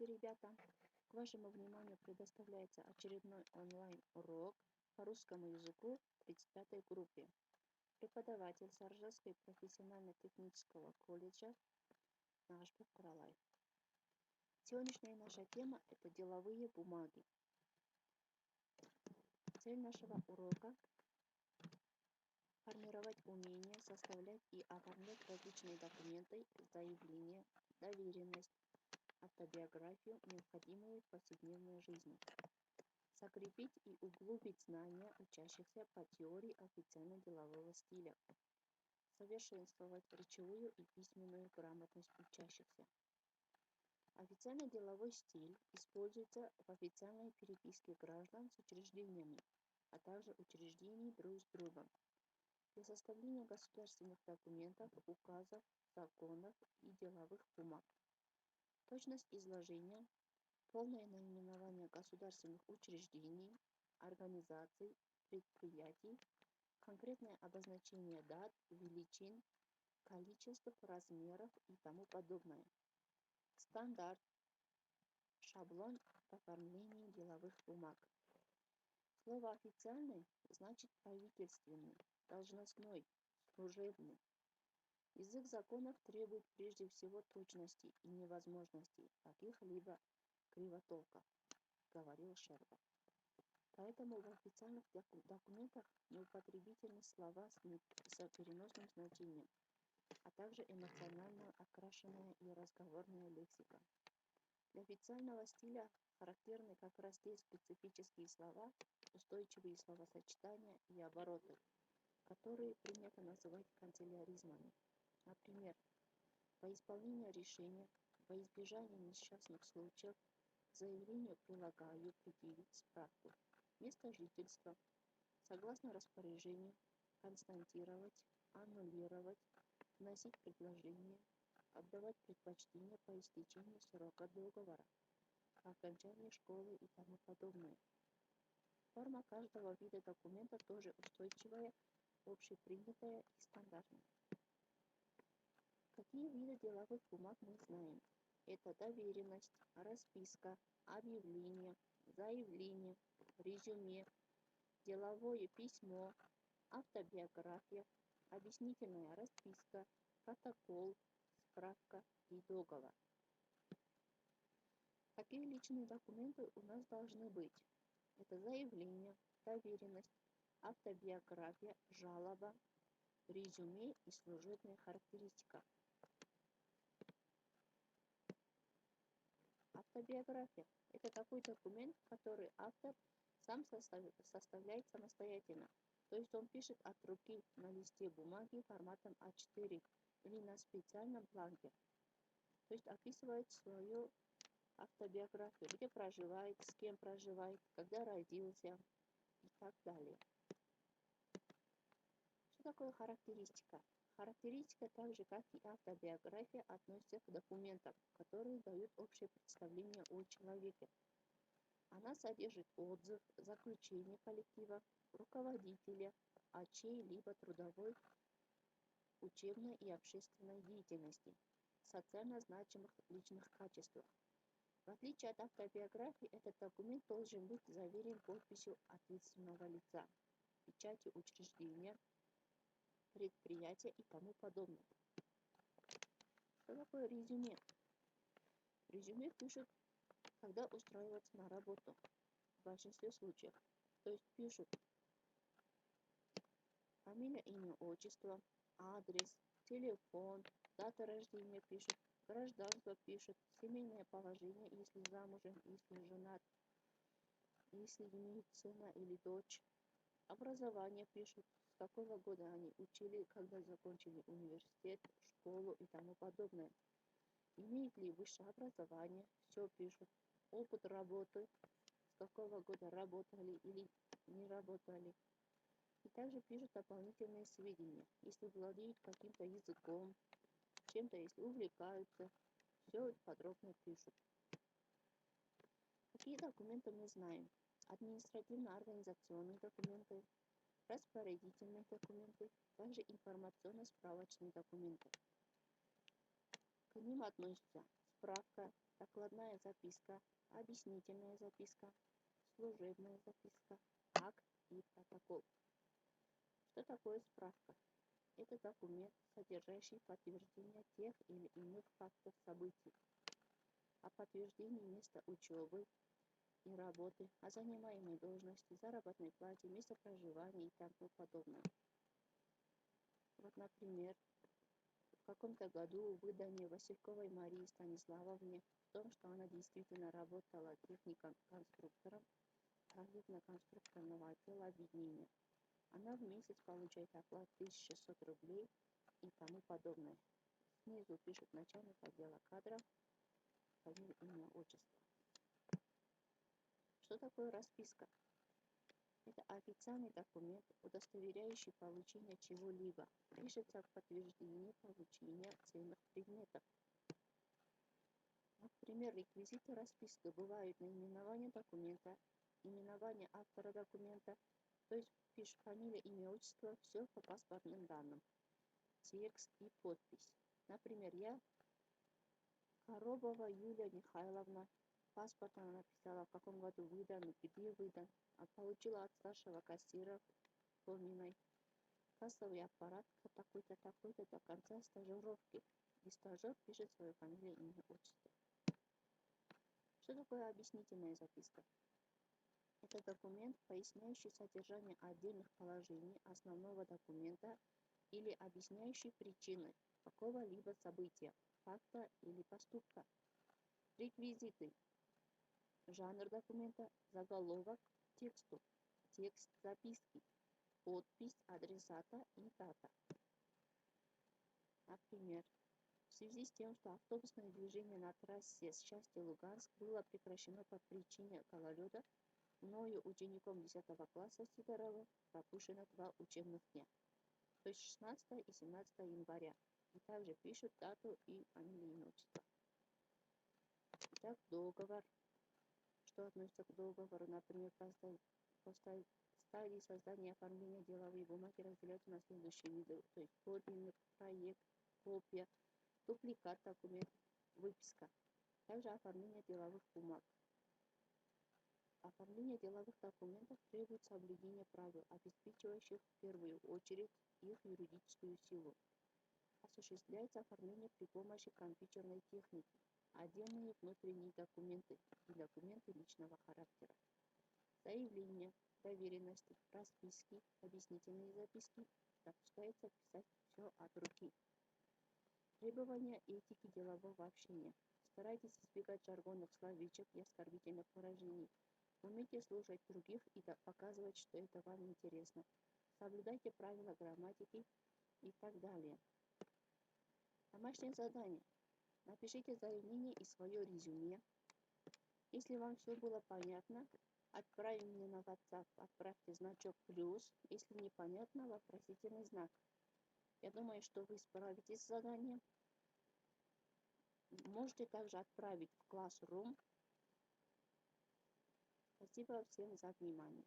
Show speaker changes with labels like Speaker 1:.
Speaker 1: Здравствуйте, ребята! К вашему вниманию предоставляется очередной онлайн-урок по русскому языку в 35-й группе. Преподаватель Саржевской профессионально-технического колледжа наш Куралай. Сегодняшняя наша тема – это деловые бумаги. Цель нашего урока – формировать умение составлять и оформлять различные документы, заявления, доверенность, автобиографию, необходимую в повседневной жизни. Закрепить и углубить знания учащихся по теории официально-делового стиля. Совершенствовать речевую и письменную грамотность учащихся. Официально-деловой стиль используется в официальной переписке граждан с учреждениями, а также учреждений друг с другом, для составления государственных документов, указов, законов и деловых бумаг. Точность изложения, полное наименование государственных учреждений, организаций, предприятий, конкретное обозначение дат, величин, количеств, размеров и тому подобное. Стандарт, шаблон в оформлении деловых бумаг. Слово «официальный» значит правительственный, должностной, служебный. Язык законов требует прежде всего точности и невозможности каких-либо кривотолков, говорил Шерба. Поэтому в официальных документах неупотребительны слова с переносным значением, а также эмоционально окрашенная и разговорная лексика. Для официального стиля характерны как раз те специфические слова, устойчивые словосочетания и обороты, которые принято называть канцеляризмами. Например, по исполнению решения, во избежание несчастных случаев, к заявлению прилагаю предъявить справку. Место жительства, согласно распоряжению, констатировать, аннулировать, вносить предложение, отдавать предпочтение по истечении срока договора, окончании школы и тому подобное. Форма каждого вида документа тоже устойчивая, общепринятая и стандартная. Какие виды деловых бумаг мы знаем? Это доверенность, расписка, объявление, заявление, резюме, деловое письмо, автобиография, объяснительная расписка, протокол, справка и договор. Какие личные документы у нас должны быть? Это заявление, доверенность, автобиография, жалоба, резюме и служебная характеристика. Автобиография – это такой документ, который автор сам составляет самостоятельно. То есть он пишет от руки на листе бумаги форматом А4 или на специальном бланке. То есть описывает свою автобиографию, где проживает, с кем проживает, когда родился и так далее. Что такое характеристика? Характеристика, так же как и автобиография, относится к документам, которые дают общее представление о человеке. Она содержит отзыв, заключение коллектива, руководителя о чьей-либо трудовой, учебной и общественной деятельности, социально значимых личных качествах. В отличие от автобиографии, этот документ должен быть заверен подписью ответственного лица, печатью учреждения, предприятия и тому подобное. Что такое резюме? Резюме пишут, когда устраиваются на работу, в большинстве случаев. То есть пишут фамилия, имя, отчество, адрес, телефон, дата рождения пишут, гражданство пишут, семейное положение, если замужем, если женат, если имеет сына или дочь. Образование пишут, с какого года они учили, когда закончили университет, школу и тому подобное. Имеет ли высшее образование, все пишут. Опыт работы, с какого года работали или не работали. И также пишут дополнительные сведения, если владеют каким-то языком, чем-то если увлекаются, все подробно пишут. Какие документы мы знаем? Административно-организационные документы, распорядительные документы, также информационно-справочные документы. К ним относятся справка, докладная записка, объяснительная записка, служебная записка, акт и протокол. Что такое справка? Это документ, содержащий подтверждение тех или иных фактов событий, о подтверждении места учебы и работы, о занимаемой должности, заработной плате, месте проживания и тому подобное. Вот, например, в каком-то году выдание Васильковой Марии Станиславовне в том, что она действительно работала техником-конструктором проектно-конструкторного отдела объединения. Она в месяц получает оклад 1600 рублей и тому подобное. Снизу пишет начальник отдела кадров, фамилия, имя, отчество. Что такое расписка? Это официальный документ, удостоверяющий получение чего-либо. Пишется в подтверждении получения ценных предметов. Например, реквизиты расписки бывают наименование документа, именование автора документа, то есть пишет фамилия, имя, отчество, все по паспортным данным, текст и подпись. Например, я Коробова Юлия Михайловна. Паспорт она написала, в каком году выдан, где выдан. Получила от старшего кассира Фоминой кассовый аппарат такой-то, такой-то до конца стажировки. И стажер пишет свою фамилию, имя, отчество. Что такое объяснительная записка? Это документ, поясняющий содержание отдельных положений основного документа или объясняющий причины какого-либо события, факта или поступка. Реквизиты. Жанр документа, заголовок к тексту, текст записки, подпись адресата и дата. Например, в связи с тем, что автобусное движение на трассе Счастье-Луганск было прекращено по причине гололеда, мною, учеником 10 класса Сидоровым, пропущено 2 учебных дня, то есть 16 и 17 января. И также пишут дату и фамилию, имя, отчество. Итак, договор. Что относится к договору? Например, по стадии создания и оформления деловые бумаги разделяются на следующие виды, то есть подлинник, проект, копия, дубликат документа, выписка. Также оформление деловых бумаг. Оформление деловых документов требует соблюдения правил, обеспечивающих в первую очередь их юридическую силу. Осуществляется оформление при помощи компьютерной техники. Отдельные внутренние документы и документы личного характера. Заявления, доверенности, расписки, объяснительные записки. Допускается писать все от руки. Требования этики делового общения. Старайтесь избегать жаргонных словечек и оскорбительных выражений. Умейте слушать других и показывать, что это вам интересно. Соблюдайте правила грамматики и так далее. Домашнее задание. Напишите заявление и свое резюме. Если вам все было понятно, отправьте мне на WhatsApp, отправьте значок плюс, если непонятно, вопросительный знак. Я думаю, что вы справитесь с заданием. Можете также отправить в Classroom. Спасибо всем за внимание.